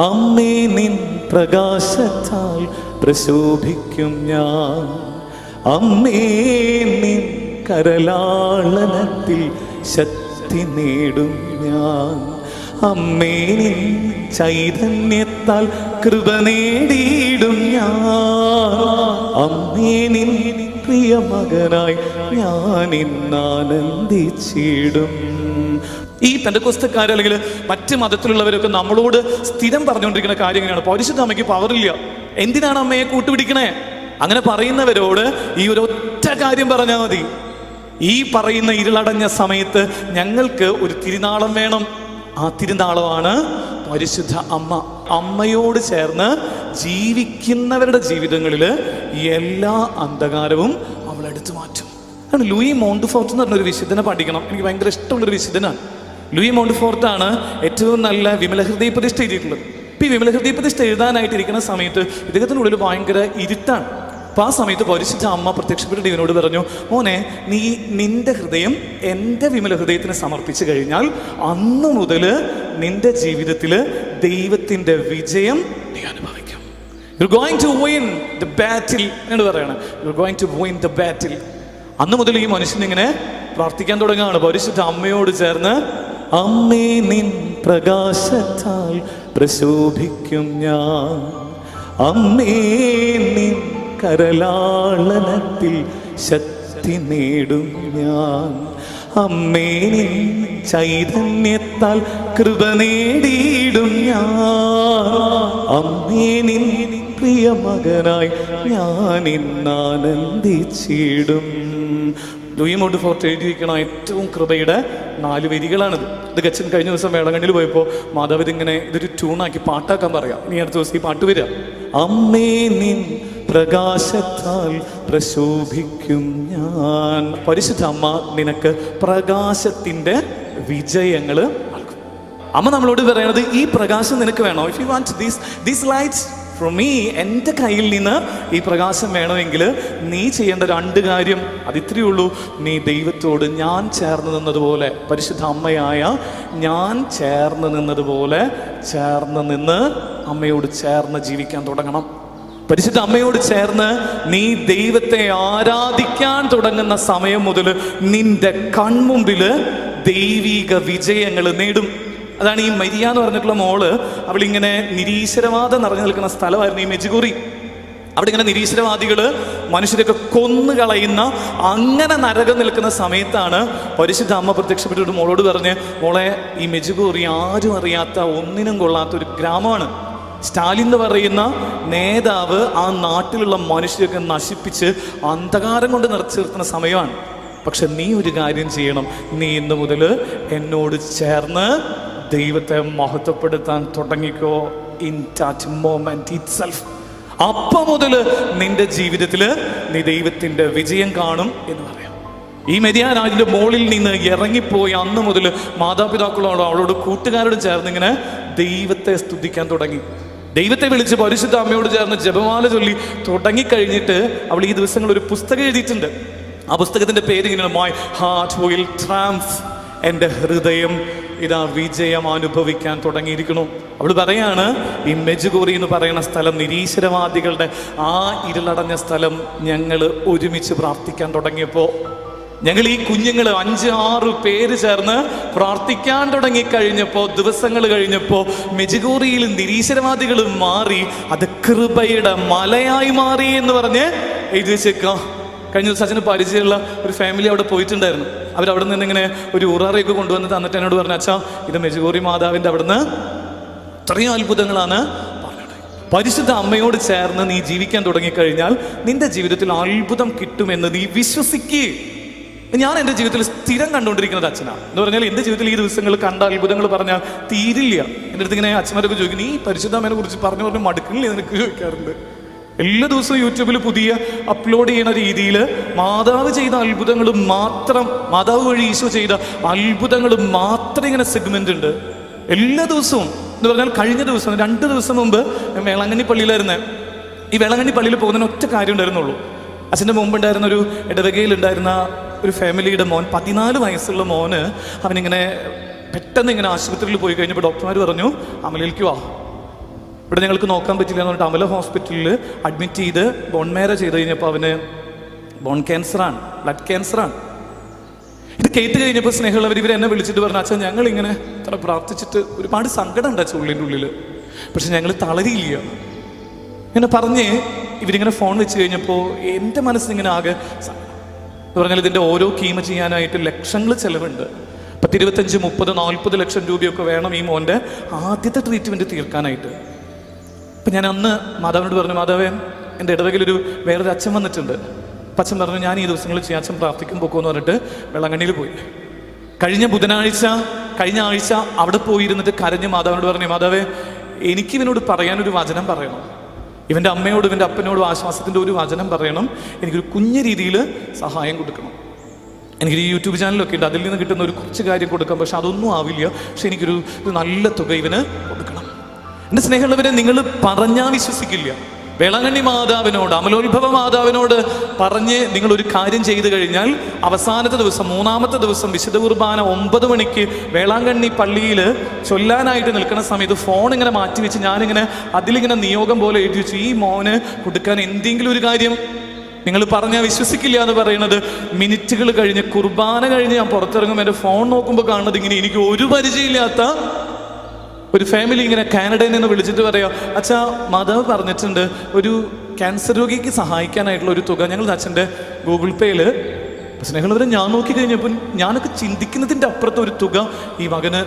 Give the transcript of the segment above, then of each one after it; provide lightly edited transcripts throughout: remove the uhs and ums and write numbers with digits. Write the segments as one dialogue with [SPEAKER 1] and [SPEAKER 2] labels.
[SPEAKER 1] അമ്മേ നിൻ പ്രകാശത്താൽ പ്രശോഭിക്കും ഞാൻ. അമ്മേ നിൻ കരലാളനത്തിൽ ശക്തി നേടും ഞാൻ. അമ്മേ നിൻ ചൈതന്യത്താൽ കൃപ നേടിയിടും ഞാൻ. അമ്മേ നിൻ പ്രിയ മകനായി ഞാൻ ഇന്നാനന്ദിച്ചിടും. ഈ പെന്തക്കോസ്തക്കാർ അല്ലെങ്കിൽ മറ്റ് മതത്തിലുള്ളവരൊക്കെ നമ്മളോട് സ്ഥിരം പറഞ്ഞുകൊണ്ടിരിക്കുന്ന കാര്യം എങ്ങനെയാണ്? പരിശുദ്ധ അമ്മയ്ക്ക് പവറില്ല, എന്തിനാണ് അമ്മയെ കൂട്ടുപിടിക്കണേ? അങ്ങനെ പറയുന്നവരോട് ഈ ഒരു ഒറ്റ കാര്യം പറഞ്ഞാൽ മതി. ഈ പറയുന്ന ഇരുളടഞ്ഞ സമയത്ത് ഞങ്ങൾക്ക് ഒരു തിരുനാളം വേണം. ആ തിരുനാളമാണ് പരിശുദ്ധ അമ്മ. അമ്മയോട് ചേർന്ന് ജീവിക്കുന്നവരുടെ ജീവിതങ്ങളിൽ എല്ലാ അന്ധകാരവും അവൾ എടുത്തു മാറ്റും. കാരണം ലൂയി മോണ്ട്ഫോർട്ട് എന്ന് പറഞ്ഞൊരു വിശുദ്ധനെ പഠിക്കണം. എനിക്ക് ഭയങ്കര ഇഷ്ടമുള്ളൊരു വിശുദ്ധനാണ്. ലൂയി മോണ്ട്ഫോർട്ടാണ് ഏറ്റവും നല്ല വിമലഹൃദയ പ്രതിഷ്ഠ എഴുതിയിട്ടുള്ളത്. ഇപ്പം ഈ വിമലഹൃദയ പ്രതിഷ്ഠ എഴുതാനായിട്ടിരിക്കുന്ന സമയത്ത് ഇദ്ദേഹത്തിനുള്ളിൽ ഭയങ്കര ഇരുട്ടാണ്. അപ്പം ആ സമയത്ത് പരിശുദ്ധ അമ്മ പ്രത്യക്ഷപ്പെട്ടിട്ട് ഇവനോട് പറഞ്ഞു, മോനെ, നീ നിന്റെ ഹൃദയം എൻ്റെ വിമല ഹൃദയത്തിന് സമർപ്പിച്ചു കഴിഞ്ഞാൽ അന്ന് മുതൽ നിന്റെ ജീവിതത്തിൽ ദൈവത്തിൻ്റെ വിജയം നീ അനുഭവിക്കും. You're going to win the battle എന്ന് പറയണം. You're going to win the battle. അന്ന് മുതൽ ഈ മനുഷ്യനിങ്ങനെ പ്രാർത്ഥിക്കാൻ തുടങ്ങുകയാണ് പരിശുദ്ധ അമ്മയോട് ചേർന്ന്. അമ്മേ നിൻ പ്രകാശത്താൽ പ്രശോഭിക്കും ഞാൻ. അമ്മേ നിൻ കരലാളനത്തിൽ ശക്തി നേടും ഞാൻ. അമ്മേ നിൻ ചൈതന്യത്താൽ കൃപ നേടിയിടും ഞാൻ. അമ്മേ നിൻ പ്രിയ മകനായി ഞാൻ ഇന്നാനന്ദിച്ചിടും. ലൂയി മോണ്ട്ഫോർട്ട് എഴുതിയിരിക്കണ ഏറ്റവും കൃപയുടെ 4 വരികളാണിത്. ഇത് ഗച്ചൻ കഴിഞ്ഞ ദിവസം വേളങ്കണ്ണിൽ പോയപ്പോൾ മാതാവ് ഇതിങ്ങനെ ഇതൊരു ട്യൂണാക്കി പാട്ടാക്കാൻ പറയാം. ഇനി അടുത്ത ദിവസം ഈ പാട്ട് വരിക. അമ്മേ നിൻ പ്രകാശത്താൽ പ്രശോഭിക്കും ഞാൻ. പരിശുദ്ധ അമ്മ നിനക്ക് പ്രകാശത്തിൻ്റെ വിജയങ്ങൾ നൽകും. അമ്മ നമ്മളോട് പറയണത് ഈ പ്രകാശം നിനക്ക് വേണോ? If you want these lights from me, എൻ്റെ കയ്യിൽ നിന്ന് ഈ പ്രകാശം വേണമെങ്കിൽ നീ ചെയ്യേണ്ട 2 കാര്യം അതിത്രയേ ഉള്ളൂ. നീ ദൈവത്തോട് ഞാൻ ചേർന്ന് നിന്നതുപോലെ, പരിശുദ്ധ അമ്മയായ ഞാൻ ചേർന്ന് നിന്നതുപോലെ ചേർന്ന് നിന്ന് അമ്മയോട് ചേർന്ന് ജീവിക്കാൻ തുടങ്ങണം. പരിശുദ്ധ അമ്മയോട് ചേർന്ന് നീ ദൈവത്തെ ആരാധിക്കാൻ തുടങ്ങുന്ന സമയം മുതൽ നിന്റെ കൺമുമ്പിൽ ദൈവിക വിജയങ്ങൾ നേടും. അതാണ് ഈ മരിയ എന്ന് പറഞ്ഞിട്ടുള്ള മോള്. അവളിങ്ങനെ നിരീശ്വരവാദം നിറഞ്ഞു നിൽക്കുന്ന സ്ഥലമായിരുന്നു ഈ മെജുഗുറി. അവിടെ ഇങ്ങനെ നിരീശ്വരവാദികൾ മനുഷ്യരൊക്കെ കൊന്നുകളയുന്ന അങ്ങനെ നരകം നിൽക്കുന്ന സമയത്താണ് പരിശുദ്ധ അമ്മ പ്രത്യക്ഷപ്പെട്ടിട്ട് മോളോട് പറഞ്ഞ്, മോളെ, ഈ മെജുഗുറി ആരും അറിയാത്ത ഒന്നിനും കൊള്ളാത്ത ഒരു ഗ്രാമമാണ്. സ്റ്റാലിൻ എന്ന് പറയുന്ന നേതാവ് ആ നാട്ടിലുള്ള മനുഷ്യരൊക്കെ നശിപ്പിച്ച് അന്ധകാരം കൊണ്ട് നിറച്ചു നിർത്തുന്ന സമയമാണ്. പക്ഷെ നീ ഒരു കാര്യം ചെയ്യണം. നീ ഇന്ന് മുതൽ എന്നോട് ചേർന്ന് ദൈവത്തെ മഹത്വപ്പെടുത്താൻ തുടങ്ങിക്കോ. ഇൻ ദാറ്റ് മൊമെന്റ് ഇറ്റ്സെൽഫ്, അപ്പം മുതൽ നിന്റെ ജീവിതത്തിൽ നീ ദൈവത്തിൻ്റെ വിജയം കാണും എന്ന് പറയാം. ഈ മരിയ രാജിൻ്റെ മോളിൽ നിന്ന് ഇറങ്ങിപ്പോയി അന്ന് മുതൽ മാതാപിതാക്കളോടും അവളോട് കൂട്ടുകാരോടും ചേർന്ന് ഇങ്ങനെ ദൈവത്തെ സ്തുതിക്കാൻ തുടങ്ങി. ദൈവത്തെ വിളിച്ച് പരിശുദ്ധ അമ്മയോട് ചേർന്ന് ജപമാല ചൊല്ലി തുടങ്ങിക്കഴിഞ്ഞിട്ട് അവൾ ഈ ദിവസങ്ങൾ ഒരു പുസ്തകം എഴുതിയിട്ടുണ്ട്. ആ പുസ്തകത്തിൻ്റെ പേര് ഇങ്ങനെയാണ്, മൈ ഹാർട്ട് വിൽ ട്രംഫ്. എൻ്റെ ഹൃദയം ഇതാ വിജയം അനുഭവിക്കാൻ തുടങ്ങിയിരിക്കുന്നു. അവൾ പറയാണ്, ഈ മെജുഗോറി എന്ന് പറയുന്ന സ്ഥലം, നിരീശ്വരവാദികളുടെ ആ ഇരുളടഞ്ഞ സ്ഥലം, ഞങ്ങൾ ഒരുമിച്ച് പ്രാർത്ഥിക്കാൻ തുടങ്ങിയപ്പോൾ, ഞങ്ങൾ ഈ കുഞ്ഞുങ്ങൾ 5-6 പേര് ചേർന്ന് പ്രാർത്ഥിക്കാൻ തുടങ്ങിക്കഴിഞ്ഞപ്പോൾ, ദിവസങ്ങൾ കഴിഞ്ഞപ്പോൾ മെജുഗോറിയിൽ നിരീശ്വരവാദികൾ മാറി, അത് കൃപയുടെ മലയായി മാറി എന്ന് പറഞ്ഞ് എഴുതി വെച്ചേക്കാം. കഴിഞ്ഞ ദിവസം അച്ഛന് പരിചയമുള്ള ഒരു ഫാമിലി അവിടെ പോയിട്ടുണ്ടായിരുന്നു. അവരവിടെ നിന്ന് ഇങ്ങനെ ഒരു ഉറാറയൊക്കെ കൊണ്ടുവന്ന് തന്നിട്ട് എന്നോട് പറഞ്ഞു, അച്ഛാ, ഇത് മെജുഗോറി മാതാവിൻ്റെ അവിടുന്ന് ഇത്രയും അത്ഭുതങ്ങളാണ് പറഞ്ഞത്. പരിശുദ്ധ അമ്മയോട് ചേർന്ന് നീ ജീവിക്കാൻ തുടങ്ങിക്കഴിഞ്ഞാൽ നിന്റെ ജീവിതത്തിൽ അത്ഭുതം കിട്ടുമെന്ന് നീ വിശ്വസിക്കുക. ഞാൻ എൻ്റെ ജീവിതത്തിൽ സ്ഥിരം കണ്ടുകൊണ്ടിരിക്കുന്നത് അച്ഛനാണ്. എന്ന് പറഞ്ഞാൽ എൻ്റെ ജീവിതത്തിൽ ഈ ദിവസങ്ങൾ കണ്ട അത്ഭുതങ്ങൾ പറഞ്ഞാൽ തീരില്ല. എൻ്റെ അടുത്ത് ഇങ്ങനെ അച്ഛന്മാരൊക്കെ ചോദിക്കും, നീ പരിശുദ്ധ അമ്മേനെ കുറിച്ച് പറഞ്ഞു മടുക്കുന്നില്ല നിനക്ക് ചോദിക്കാറുണ്ട്. എല്ലാ ദിവസവും യൂട്യൂബിൽ പുതിയ അപ്ലോഡ് ചെയ്യുന്ന രീതിയിൽ മാതാവ് ചെയ്ത അത്ഭുതങ്ങൾ മാത്രം, മാതാവ് വഴി ഈശോ ചെയ്ത അത്ഭുതങ്ങൾ മാത്രം ഇങ്ങനെ സെഗ്മെന്റ് ഉണ്ട് എല്ലാ ദിവസവും. എന്ന് പറഞ്ഞാൽ കഴിഞ്ഞ ദിവസം 2 ദിവസം മുമ്പ് വേളാങ്കണ്ണി പള്ളിയിലായിരുന്നേ. ഈ വേളാങ്കണ്ണി പള്ളിയിൽ പോകുന്നതിന് ഒറ്റ കാര്യം ഉണ്ടായിരുന്നുള്ളൂ. അച്ഛൻ്റെ മുമ്പുണ്ടായിരുന്ന ഒരു ഇടവകയിലുണ്ടായിരുന്ന ഒരു ഫാമിലിയുടെ മോൻ, 14 വയസ്സുള്ള മോന്, അവനിങ്ങനെ പെട്ടെന്ന് ഇങ്ങനെ ആശുപത്രിയിൽ പോയി കഴിഞ്ഞപ്പോൾ ഡോക്ടർമാർ പറഞ്ഞു, അമലയിലേക്ക് വാ, ഇവിടെ ഞങ്ങൾക്ക് നോക്കാൻ പറ്റില്ല എന്ന് പറഞ്ഞിട്ട് അമല ഹോസ്പിറ്റലിൽ അഡ്മിറ്റ് ചെയ്ത് ബോൺ മാരോ ചെയ്ത് കഴിഞ്ഞപ്പോൾ അവന് ബോൺ ക്യാൻസറാണ്, ബ്ലഡ് ക്യാൻസറാണ്. ഇത് കേട്ട് കഴിഞ്ഞപ്പോൾ സ്നേഹമുള്ളവർ ഇവരെന്നെ വിളിച്ചിട്ട് പറഞ്ഞു, അച്ഛൻ ഞങ്ങളിങ്ങനെ ഇത്ര പ്രാർത്ഥിച്ചിട്ട് ഒരുപാട് സങ്കടം ഉണ്ട് അച്ഛൻ ഉള്ളിൻ്റെ ഉള്ളിൽ, പക്ഷെ ഞങ്ങൾ തളരിയില്ല. ഇങ്ങനെ പറഞ്ഞ് ഇവരിങ്ങനെ ഫോൺ വെച്ച് കഴിഞ്ഞപ്പോൾ എൻ്റെ മനസ്സിനിങ്ങനെ ആകെ എന്ന് പറഞ്ഞാൽ ഇതിൻ്റെ ഓരോ കീമ ചെയ്യാനായിട്ട് ലക്ഷങ്ങൾ ചിലവുണ്ട്. 10, 25, 30, 40 ലക്ഷം രൂപയൊക്കെ വേണം ഈ മോൻ്റെ ആദ്യത്തെ ട്രീറ്റ്മെൻറ്റ് തീർക്കാനായിട്ട്. അപ്പം ഞാൻ അന്ന് മാതാവിനോട് പറഞ്ഞു, മാതാവേ എൻ്റെ ഇടവകയിലൊരു വേറൊരു അച്ഛൻ വന്നിട്ടുണ്ട്. അപ്പം അച്ഛൻ പറഞ്ഞു, ഞാൻ ഈ ദിവസങ്ങളിൽ ചെയ്യാൻ അച്ഛൻ പ്രാർത്ഥിക്കും പോക്കുമെന്ന് പറഞ്ഞിട്ട് വെള്ളാങ്കണ്ണിയിൽ പോയി. കഴിഞ്ഞ ആഴ്ച അവിടെ പോയിരുന്നിട്ട് കരഞ്ഞ് മാതാവിനോട് പറഞ്ഞു, മാതാവേ എനിക്ക് ഇവനോട് പറയാനൊരു വചനം പറയണം, ഇവൻ്റെ അമ്മയോടും ഇവൻ്റെ അപ്പനോടും ആശ്വാസത്തിൻ്റെ ഒരു വചനം പറയണം, എനിക്കൊരു കുഞ്ഞു രീതിയിൽ സഹായം കൊടുക്കണം. എനിക്കൊരു യൂട്യൂബ് ചാനലൊക്കെ ഉണ്ട്, അതിൽ നിന്ന് കിട്ടുന്ന ഒരു കുറച്ച് കാര്യം കൊടുക്കാം, പക്ഷെ അതൊന്നും ആവില്ല, പക്ഷെ എനിക്കൊരു നല്ല തുക ഇവന് കൊടുക്കണം. എൻ്റെ സ്നേഹമുള്ളവരെ, നിങ്ങൾ പറഞ്ഞാൽ വിശ്വസിക്കില്ല. വേളാങ്കണ്ണി മാതാവിനോട്, അമലോത്ഭവ മാതാവിനോട് പറഞ്ഞ് നിങ്ങളൊരു കാര്യം ചെയ്തു കഴിഞ്ഞാൽ അവസാനത്തെ ദിവസം, 3-ാമത്തെ ദിവസം വിശുദ്ധ കുർബാന 9 മണിക്ക് വേളാങ്കണ്ണി പള്ളിയിൽ ചൊല്ലാനായിട്ട് നിൽക്കുന്ന സമയത്ത് ഫോൺ ഇങ്ങനെ മാറ്റി വെച്ച് ഞാനിങ്ങനെ അതിലിങ്ങനെ നിയോഗം പോലെ എഴുതി വെച്ചു, ഈ മോന് കൊടുക്കാൻ എന്തെങ്കിലും ഒരു കാര്യം. നിങ്ങൾ പറഞ്ഞാൽ വിശ്വസിക്കില്ല എന്ന് പറയുന്നത്, മിനിറ്റുകൾ കഴിഞ്ഞ് കുർബാന കഴിഞ്ഞ് ഞാൻ പുറത്തിറങ്ങും, എൻ്റെ ഫോൺ നോക്കുമ്പോൾ കാണുന്നത് ഇങ്ങനെ എനിക്ക് ഒരു പരിചയമില്ലാത്ത ഒരു ഫാമിലി ഇങ്ങനെ കാനഡയിൽ നിന്ന് വിളിച്ചിട്ട് പറയാം, അച്ഛാ മാതാവ് പറഞ്ഞിട്ടുണ്ട് ഒരു ക്യാൻസർ രോഗിക്ക് സഹായിക്കാനായിട്ടുള്ള ഒരു തുക ഞങ്ങൾ അച്ഛൻ്റെ ഗൂഗിൾ പേയിൽ. സ്നേഹമുള്ളവരെ, ഞാൻ നോക്കി കഴിഞ്ഞപ്പോൾ ഞാനൊക്കെ ചിന്തിക്കുന്നതിൻ്റെ അപ്പുറത്ത് ഒരു തുക ഈ മകന്.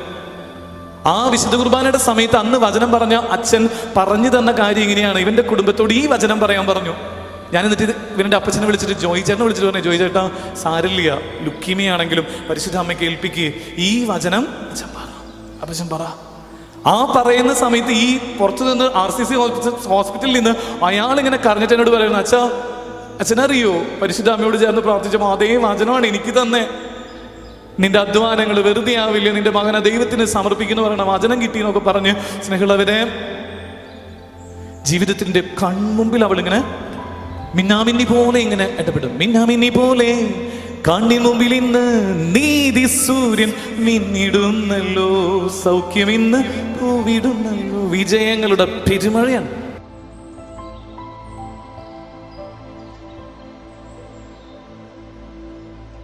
[SPEAKER 1] ആ വിശുദ്ധ കുർബാനയുടെ സമയത്ത് അന്ന് വചനം പറഞ്ഞ അച്ഛൻ പറഞ്ഞു തന്ന കാര്യം ഇങ്ങനെയാണ്, ഇവൻ്റെ കുടുംബത്തോട് ഈ വചനം പറയാൻ പറഞ്ഞു. ഞാൻ എന്നിട്ട് ഇവൻ്റെ അപ്പച്ചനെ വിളിച്ചിട്ട് ജോയി ചേട്ടനെ വിളിച്ചിട്ട് പറഞ്ഞു, ജോയി ചേട്ടാ സാരില്ല, ലുക്കീമിയാണെങ്കിലും പരിശുദ്ധ അമ്മയ്ക്ക് ഏൽപ്പിക്കുക, ഈ വചനം അച്ഛൻ പറ, അപ്പച്ചൻ പറ. ആ പറയുന്ന സമയത്ത് ഈ പുറത്തു നിന്ന് RCC ഹോസ്പിറ്റലിൽ നിന്ന് അയാളിങ്ങനെ കരഞ്ഞിട്ട് എന്നോട് പറയുന്നു, അച്ഛനറിയോ പരിശുദ്ധ അമ്മയോട് ചേർന്ന് പ്രാർത്ഥിച്ചപ്പോൾ അതേ വചനമാണ് എനിക്ക് തന്നെ, നിന്റെ അധ്വാനങ്ങൾ വെറുതെ ആവില്ല, നിന്റെ മകനെ ദൈവത്തിന് സമർപ്പിക്കുന്നു പറയണ വചനം കിട്ടിയെന്നൊക്കെ പറഞ്ഞ് സ്നേഹമുള്ളവരെ, ജീവിതത്തിന്റെ കൺമുമ്പിൽ അവളിങ്ങനെ മിന്നാമിന്നി പോലെ ഇങ്ങനെ ഇടപെടും. മിന്നാമിന്നി പോലെ കണ്ണിൻ മുമ്പിൽ ഇന്ന് നീതി സൂര്യൻ മിന്നിടുന്നല്ലോ, സൗഖ്യം ഇന്ന് പൂവിടുന്നല്ലോ, വിജയങ്ങളുടെ പെരുമഴയാണ്.